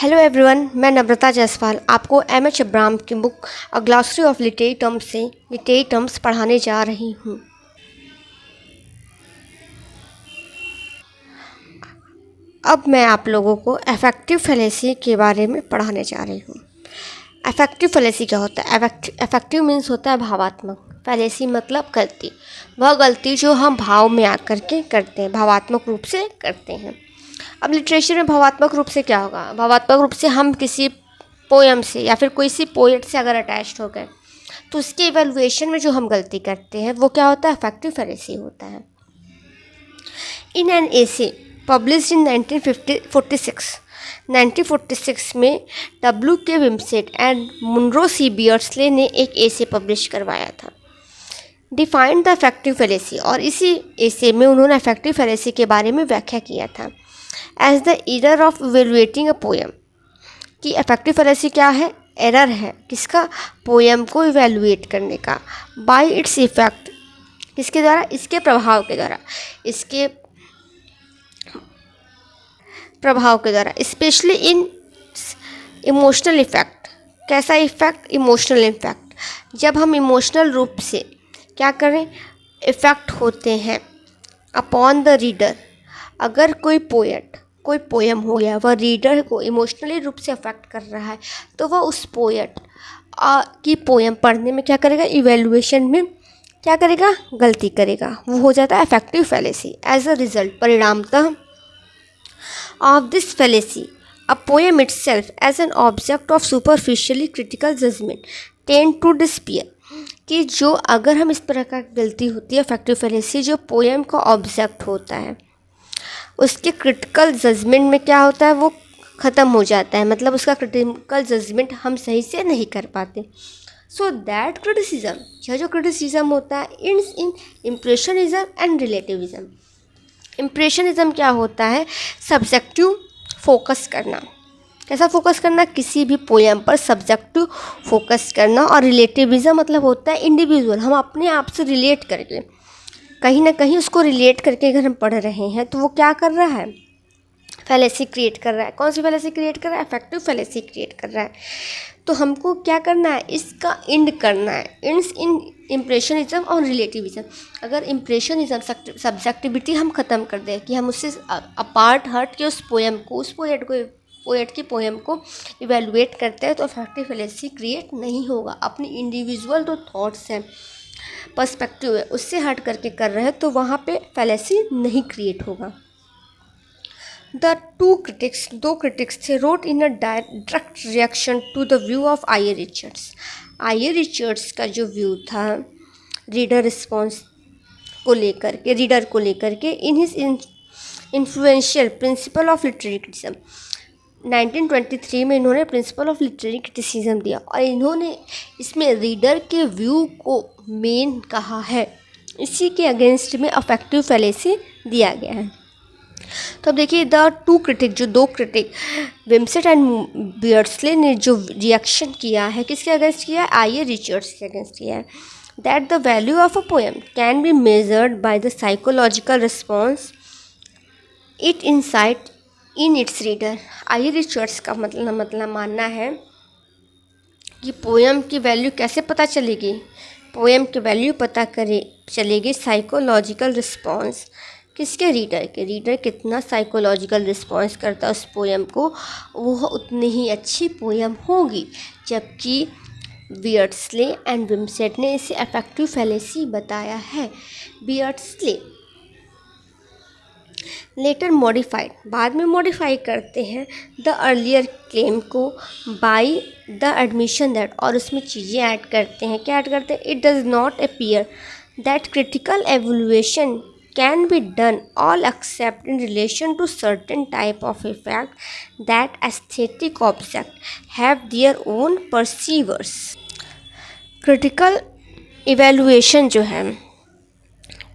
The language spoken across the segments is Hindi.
हेलो एवरीवन, मैं नम्रता जायसवाल आपको एम.एच. अब्राहम की book a glossary of literary terms से लिटरेरी टर्म्स पढ़ाने जा रही हूँ। अब मैं आप लोगों को अफेक्टिव फैलेसी के बारे में पढ़ाने जा रही हूँ। अफेक्टिव फैलेसी क्या होता है? अफेक्टिव मीन्स होता है भावात्मक। फैलेसी मतलब गलती, वह गलती जो हम भाव में आकर के करते हैं, भावात्मक रूप से करते हैं। अब लिटरेचर में भावात्मक रूप से क्या होगा? भावात्मक रूप से हम किसी पोयम से या फिर कोई सी पोएट से अगर अटैच्ड हो गए तो उसके इवैल्यूएशन में जो हम गलती करते हैं वो क्या होता है? अफेक्टिव फैलेसी होता है। In an essay published in 1946 में W.K. विम्सेट एंड मुनरो सी बियर्सले ने एक एसे पब्लिश करवाया था, डिफाइंड द अफेक्टिव फैलेसी, और इसी एसे में उन्होंने अफेक्टिव फैलेसी के बारे में व्याख्या किया था as the error of evaluating a poem. कि अफेक्टिव फैलेसी क्या है? एरर है किसका? पोएम को इवेलुएट करने का, बाय इट्स इफेक्ट, किसके द्वारा? इसके प्रभाव के द्वारा, इसके प्रभाव के द्वारा, स्पेशली इन इमोशनल इफेक्ट। कैसा इफेक्ट? Emotional effect. जब हम इमोशनल रूप से क्या करें? इफेक्ट होते हैं अपॉन द रीडर। अगर कोई पोएट, कोई पोएम हो गया, वह रीडर को इमोशनली रूप से अफेक्ट कर रहा है तो वह उस पोएट की पोएम पढ़ने में क्या करेगा? इवेल्युएशन में क्या करेगा? गलती करेगा। वो हो जाता है affective fallacy. As a result, परिणामतः of this fallacy, a poem itself as an object of superficially critical judgment tend to disappear। कि जो अगर हम इस तरह का गलती होती है अफेक्टिव फैलेसी, जो पोएम का ऑब्जेक्ट होता है उसके क्रिटिकल जजमेंट में क्या होता है? वो ख़त्म हो जाता है, मतलब उसका क्रिटिकल जजमेंट हम सही से नहीं कर पाते। सो दैट क्रिटिसिज्म, यह जो क्रिटिसिज्म होता है इन इम्प्रेशनिज्म एंड रिलेटिविज्म। इम्प्रेशनिज्म क्या होता है? सब्जेक्टिव फोकस करना। कैसा फोकस करना? किसी भी पोएम पर सब्जेक्टिव फोकस करना। और रिलेटिविज्म मतलब होता है इंडिविजुअल, हम अपने आप से रिलेट करके, कहीं ना कहीं उसको रिलेट करके अगर हम पढ़ रहे हैं तो वो क्या कर रहा है? फैलेसी क्रिएट कर रहा है। कौन सी फैलेसी क्रिएट कर रहा है? अफेक्टिव फैलेसी क्रिएट कर रहा है। तो हमको क्या करना है? इसका एंड करना है, इंड्स इन इम्प्रेशनिज्म और रिलेटिविज्म। अगर इम्प्रेशनिज्म सब्जेक्टिविटी हम ख़त्म कर दें कि हम उससे अपार्ट हट के उस पोएम को, उस पोएट की पोएम को इवेलुएट करते हैं तो अफेक्टिव फैलेसी क्रिएट नहीं होगा। अपनी इंडिविजुअल जो थॉट्स हैं, पर्सपेक्टिव है, उससे हट करके कर रहे हैं तो वहाँ पे फैलेसी नहीं क्रिएट होगा। द दो क्रिटिक्स थे wrote in a direct reaction to the view of I A. Richards. I A. Richards का जो व्यू था रीडर रिस्पॉन्स को लेकर के, रीडर को लेकर के, in his influential principle of literary criticism. 1923 में इन्होंने प्रिंसिपल ऑफ लिटरेरी क्रिटिसिज्म दिया और इन्होंने इसमें रीडर के व्यू को मेन कहा है। इसी के अगेंस्ट में अफेक्टिव फैलेसी दिया गया है। तो अब देखिए दो क्रिटिक विम्सेट एंड बियर्सले ने जो रिएक्शन किया है, किसके अगेंस्ट किया है? आई.ए. रिचर्ड्स के अगेंस्ट किया है। That the value of a poem can be measured by the psychological response it insight in its reader. IA. Richards का मतलब मानना है कि पोएम की वैल्यू कैसे पता चलेगी? पोएम की वैल्यू पता चलेगी साइकोलॉजिकल रिस्पॉन्स किसके? रीडर के। रीडर कितना साइकोलॉजिकल रिस्पॉन्स करता है उस पोएम को, वह उतनी ही अच्छी पोएम होगी। जबकि बियर्सले एंड विम्सेट ने इसे अफेक्टिव फैलेसी बताया है। बियर्सले लेटर मॉडिफाइड, बाद में मॉडिफाई करते हैं द अर्लियर क्लेम को बाय द एडमिशन दैट, और उसमें चीज़ें ऐड करते हैं। क्या ऐड करते हैं? It does not appear that critical evaluation can be done all except in relation to certain type of effect that aesthetic object have their own perceivers। critical evaluation जो है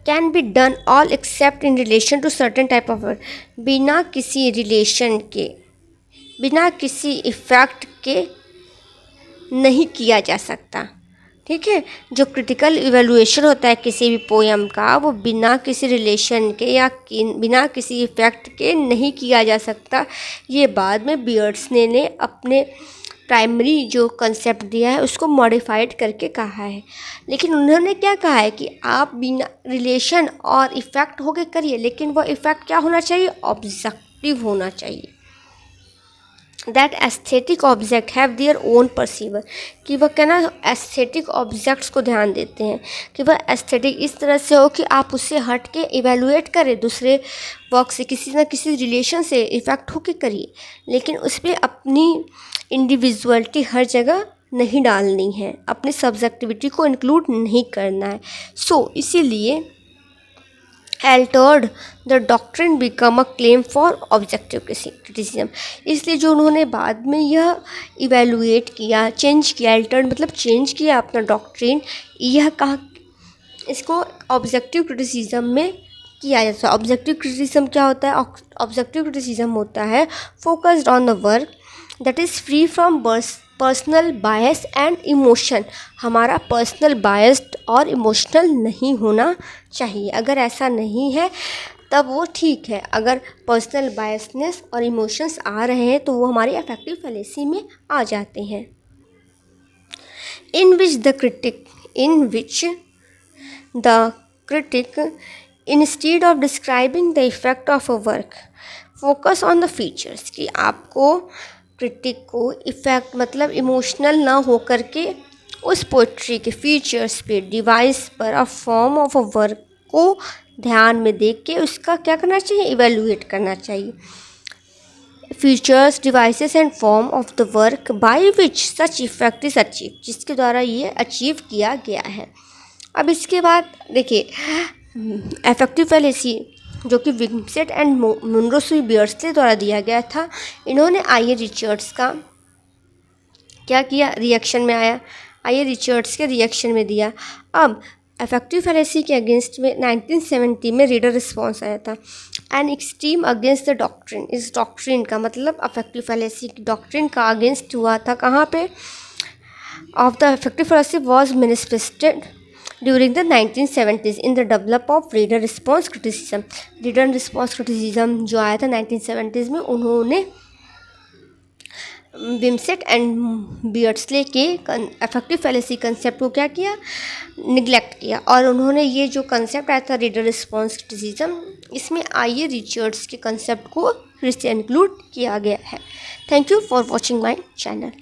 can be done all except in relation to certain type of, बिना किसी रिलेशन के, बिना किसी इफेक्ट के नहीं किया जा सकता। ठीक है। जो क्रिटिकल इवैल्यूएशन होता है किसी भी पोयम का, वो बिना किसी रिलेशन के या बिना किसी इफ़ेक्ट के नहीं किया जा सकता। ये बाद में बियर्ड्सले ने अपने प्राइमरी जो कंसेप्ट दिया है उसको मॉडिफाइड करके कहा है। लेकिन उन्होंने क्या कहा है कि आप बिना रिलेशन और इफ़ेक्ट होके करिए, लेकिन वो इफ़ेक्ट क्या होना चाहिए, ऑब्जेक्टिव होना चाहिए। That aesthetic object have their own perceiver, कि वह क्या ना एस्थेटिक ऑब्जेक्ट्स को ध्यान देते हैं कि वह एस्थेटिक इस तरह से हो कि आप उससे हट के इवेलुएट करें, दूसरे वर्क से किसी न किसी रिलेशन से इफ़ेक्ट होके करिए, लेकिन उसमें अपनी इंडिविजुअलिटी हर जगह नहीं डालनी है, अपनी सब्जेक्टिविटी को इंक्लूड नहीं करना है। इसीलिए altered the doctrine become a claim for objective criticism। इसलिए जो उन्होंने बाद में यह इवेलुएट किया, चेंज किया, altered मतलब चेंज किया अपना डॉक्ट्रिन, यह कहा इसको ऑब्जेक्टिव क्रिटिसिज्म में किया जाता है। ऑब्जेक्टिव क्रिटिसिज्म क्या होता है, ऑब्जेक्टिव क्रिटिसिज्म होता है focused on the work that is free from personal bias and emotion. हमारा पर्सनल बायस्ड और इमोशनल नहीं होना चाहिए। अगर ऐसा नहीं है तब वो ठीक है, अगर पर्सनल बायसनेस और इमोशंस आ रहे हैं तो वो हमारी अफेक्टिव फैलेसी में आ जाते हैं। In which the critic instead of describing the effect of a work focus on the features, कि आपको क्रिटिक को इफ़ेक्ट मतलब इमोशनल ना हो करके उस पोइट्री के फीचर्स पे, डिवाइस पर, a form of a work को ध्यान में देख के उसका क्या करना चाहिए, इवेलुएट करना चाहिए। Features, devices and form of the work by which such effect is achieve, जिसके द्वारा ये अचीव किया गया है। अब इसके बाद देखिए अफेक्टिव फैलेसी जो कि विंसेंट एंड मुनरो बियर्डस्ले द्वारा दिया गया था। इन्होंने आइए रिचर्ड्स का क्या किया, रिएक्शन में आया, आइए रिचर्ड्स के रिएक्शन में दिया। अब अफेक्टिव फैलेसी के अगेंस्ट में 1970 में रीडर रिस्पॉन्स आया था, an extreme against the doctrine. इस डॉक्ट्रिन का मतलब अफेक्टिव फैलेसी की डॉक्ट्रिन का अगेंस्ट हुआ था, कहाँ पे, of the affective fallacy was manifested during the 1970s in the develop of reader response criticism. Reader response criticism जो आया था 1970s में, उन्होंने विंसेंट एंड बियर्डस्ले के अफेक्टिव फैलेसी कंसेप्ट को क्या किया, निगलेक्ट किया, और उन्होंने ये जो कंसेप्ट आया था रीडर रिस्पॉन्स क्रिटिसिज्म, इसमें आइए रिचर्ड्स के कंसेप्ट को फिर से इंक्लूड किया गया है। Thank you for watching my channel.